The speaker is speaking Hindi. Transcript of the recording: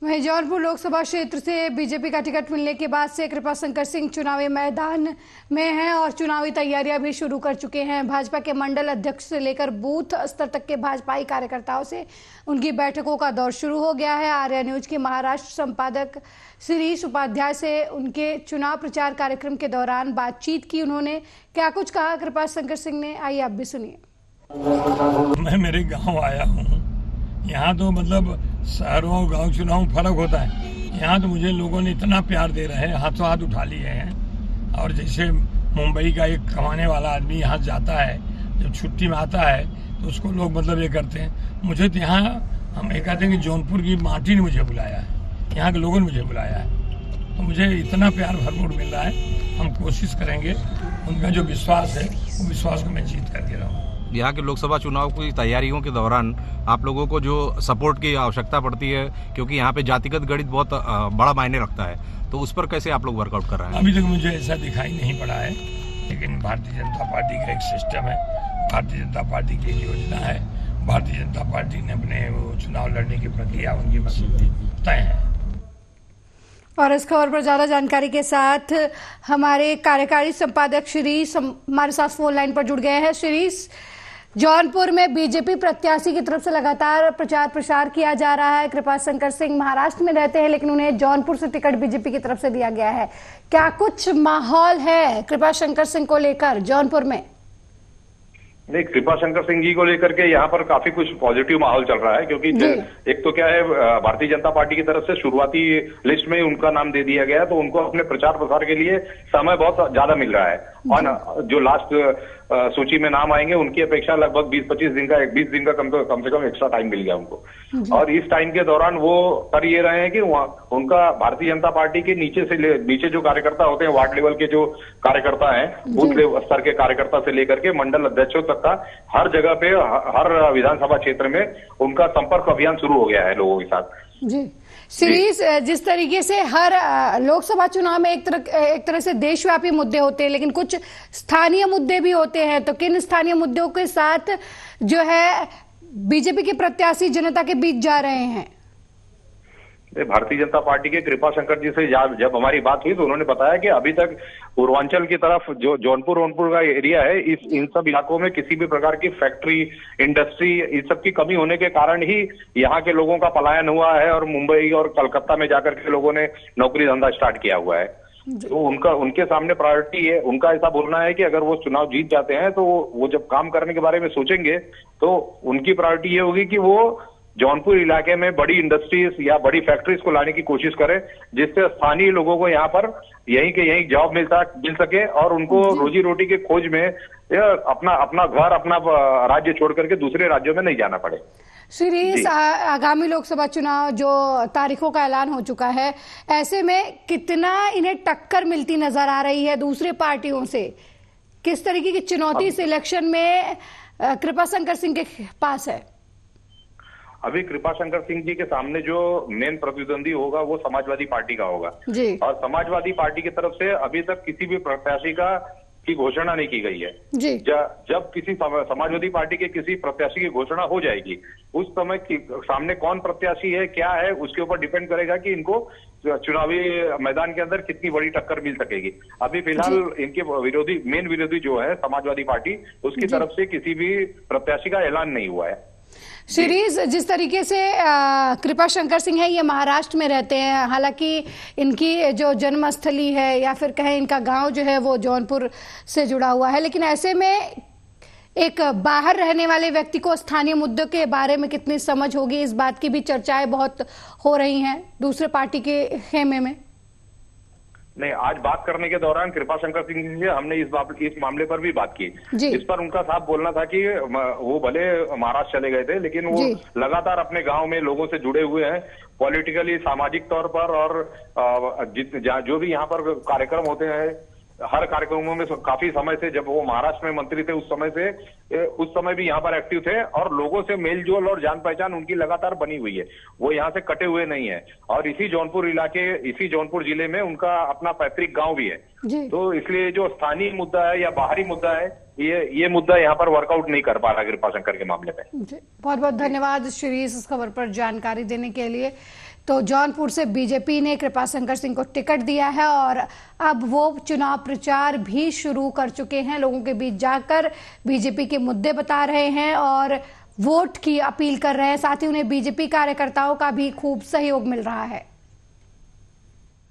वहीं जौनपुर लोकसभा क्षेत्र से बीजेपी का टिकट मिलने के बाद से कृपाशंकर सिंह चुनावी मैदान में हैं और चुनावी तैयारियां भी शुरू कर चुके हैं। भाजपा के मंडल अध्यक्ष से लेकर बूथ स्तर तक के भाजपाई कार्यकर्ताओं से उनकी बैठकों का दौर शुरू हो गया है। आर्या न्यूज के महाराष्ट्र संपादक शिरीष उपाध्याय से उनके चुनाव प्रचार कार्यक्रम के दौरान बातचीत की। उन्होंने क्या कुछ कहा कृपाशंकर सिंह ने, आइए आप भी सुनिए। मैं मेरे गाँव आया हूँ। यहाँ तो मतलब शहरों और गाँव चुनाव में फर्क होता है। यहाँ तो मुझे लोगों ने इतना प्यार दे रहे हैं, हाथों हाथ उठा लिए हैं। और जैसे मुंबई का एक कमाने वाला आदमी यहाँ जाता है, जब छुट्टी में आता है तो उसको लोग मतलब ये करते हैं। मुझे तो यहाँ हम ये कहते हैं कि जौनपुर की माटी ने मुझे बुलाया है, यहाँ के लोगों ने मुझे बुलाया है। तो मुझे इतना प्यार भरपूर मिल रहा है। हम कोशिश करेंगे, उनका जो विश्वास है वो विश्वास को मैं जीत करके रहूँ। यहाँ के लोकसभा चुनाव की तैयारियों के दौरान आप लोगों को जो सपोर्ट की आवश्यकता पड़ती है, क्योंकि यहाँ पे जातिगत गणित बहुत बड़ा मायने रखता है, तो उस पर कैसे आप लोग वर्कआउट कर रहे हैं? अभी तक मुझे ऐसा दिखाई नहीं पड़ा है, लेकिन भारतीय जनता पार्टी का एक सिस्टम है, भारतीय जनता पार्टी की एक योजना है। भारतीय जनता पार्टी ने अपने वो चुनाव लड़ने की प्रक्रिया, उनकी मसूदी तय है। और इस खबर पर ज्यादा जानकारी के साथ हमारे कार्यकारी संपादक शिरीष हमारे साथ फोन लाइन पर जुड़ गए हैं। शिरीष, जौनपुर में बीजेपी प्रत्याशी की तरफ से लगातार प्रचार प्रसार किया जा रहा है। कृपाशंकर सिंह महाराष्ट्र में रहते हैं, लेकिन उन्हें जौनपुर से टिकट बीजेपी की तरफ से दिया गया है। क्या कुछ माहौल है कृपाशंकर सिंह को लेकर जौनपुर में? नहीं, कृपाशंकर सिंह जी को लेकर के यहाँ पर काफी कुछ पॉजिटिव माहौल चल रहा है, क्योंकि एक तो क्या है, भारतीय जनता पार्टी की तरफ से शुरुआती लिस्ट में उनका नाम दे दिया गया है, तो उनको अपने प्रचार प्रसार के लिए समय बहुत ज्यादा मिल रहा है। और जो लास्ट सूची में नाम आएंगे उनकी अपेक्षा लगभग 20 दिन का कम से कम एक्स्ट्रा टाइम मिल गया उनको। और इस टाइम के दौरान वो कर ये रहे हैं कि उनका भारतीय जनता पार्टी के नीचे जो कार्यकर्ता होते हैं, वार्ड लेवल के जो कार्यकर्ता हैं, बूथ स्तर के कार्यकर्ता से लेकर के मंडल अध्यक्षों तक का हर जगह पे, हर विधानसभा क्षेत्र में उनका संपर्क अभियान शुरू हो गया है लोगों के साथ। जी सीरीज, जिस तरीके से हर लोकसभा चुनाव में एक तरह से देशव्यापी मुद्दे होते हैं, लेकिन कुछ स्थानीय मुद्दे भी होते हैं, तो किन स्थानीय मुद्दों के साथ जो है बीजेपी के प्रत्याशी जनता के बीच जा रहे हैं? भारतीय जनता पार्टी के कृपाशंकर जी से जब हमारी बात हुई तो उन्होंने बताया कि अभी तक पूर्वांचल की तरफ जो जौनपुर का एरिया है, इन सब इलाकों में किसी भी प्रकार की फैक्ट्री, इंडस्ट्री, इन सब की कमी होने के कारण ही यहाँ के लोगों का पलायन हुआ है और मुंबई और कलकत्ता में जाकर के लोगों ने नौकरी धंधा स्टार्ट किया हुआ है। तो उनके सामने प्रायोरिटी है, उनका ऐसा बोलना है कि अगर वो चुनाव जीत जाते हैं तो वो जब काम करने के बारे में सोचेंगे तो उनकी प्रायोरिटी ये होगी कि वो जौनपुर इलाके में बड़ी इंडस्ट्रीज या बड़ी फैक्ट्रीज को लाने की कोशिश करें, जिससे स्थानीय लोगों को यहाँ पर यहीं जॉब मिल सके और उनको रोजी रोटी के खोज में अपना घर, अपना राज्य छोड़ करके दूसरे राज्यों में नहीं जाना पड़े। शिरीष, आगामी लोकसभा चुनाव जो तारीखों का ऐलान हो चुका है, ऐसे में कितना इन्हें टक्कर मिलती नजर आ रही है दूसरे पार्टियों से? किस तरीके की चुनौती इस इलेक्शन में कृपाशंकर सिंह के पास है? अभी कृपाशंकर सिंह जी के सामने जो मेन प्रतिद्वंदी होगा वो समाजवादी पार्टी का होगा जी। और समाजवादी पार्टी की तरफ से अभी तक किसी भी प्रत्याशी की घोषणा नहीं की गई है जी। जब किसी समाजवादी पार्टी के किसी प्रत्याशी की घोषणा हो जाएगी, उस समय सामने कौन प्रत्याशी है, क्या है, उसके ऊपर डिपेंड करेगा कि इनको चुनावी मैदान के अंदर कितनी बड़ी टक्कर मिल सकेगी। अभी फिलहाल इनके मेन विरोधी जो है समाजवादी पार्टी, उसकी तरफ से किसी भी प्रत्याशी का ऐलान नहीं हुआ है। शिरीष, जिस तरीके से कृपाशंकर सिंह है, ये महाराष्ट्र में रहते हैं, हालांकि इनकी जो जन्मस्थली है या फिर कहें इनका गांव जो है वो जौनपुर से जुड़ा हुआ है, लेकिन ऐसे में एक बाहर रहने वाले व्यक्ति को स्थानीय मुद्दों के बारे में कितनी समझ होगी, इस बात की भी चर्चाएं बहुत हो रही हैं दूसरे पार्टी के खेमे में। नहीं, आज बात करने के दौरान कृपाशंकर सिंह जी से हमने इस मामले पर भी बात की। इस पर उनका साफ बोलना था कि वो भले महाराष्ट्र चले गए थे, लेकिन वो लगातार अपने गांव में लोगों से जुड़े हुए हैं, पॉलिटिकली, सामाजिक तौर पर, और जो भी यहाँ पर कार्यक्रम होते हैं, हर कार्यक्रमों में काफी समय से, जब वो महाराष्ट्र में मंत्री थे उस समय भी यहाँ पर एक्टिव थे और लोगों से मेलजोल और जान पहचान उनकी लगातार बनी हुई है। वो यहाँ से कटे हुए नहीं है और इसी जौनपुर जिले में उनका अपना पैतृक गांव भी है। तो इसलिए जो स्थानीय मुद्दा है या बाहरी मुद्दा है, ये मुद्दा यहाँ पर वर्कआउट नहीं कर पा रहा कृपाशंकर के मामले में। बहुत बहुत धन्यवाद शिरीष इस खबर पर जानकारी देने के लिए। तो जौनपुर से बीजेपी ने कृपाशंकर सिंह को टिकट दिया है और अब वो चुनाव प्रचार भी शुरू कर चुके हैं। लोगों के बीच जाकर बीजेपी के मुद्दे बता रहे हैं और वोट की अपील कर रहे हैं। साथ ही उन्हें बीजेपी कार्यकर्ताओं का भी खूब सहयोग मिल रहा है।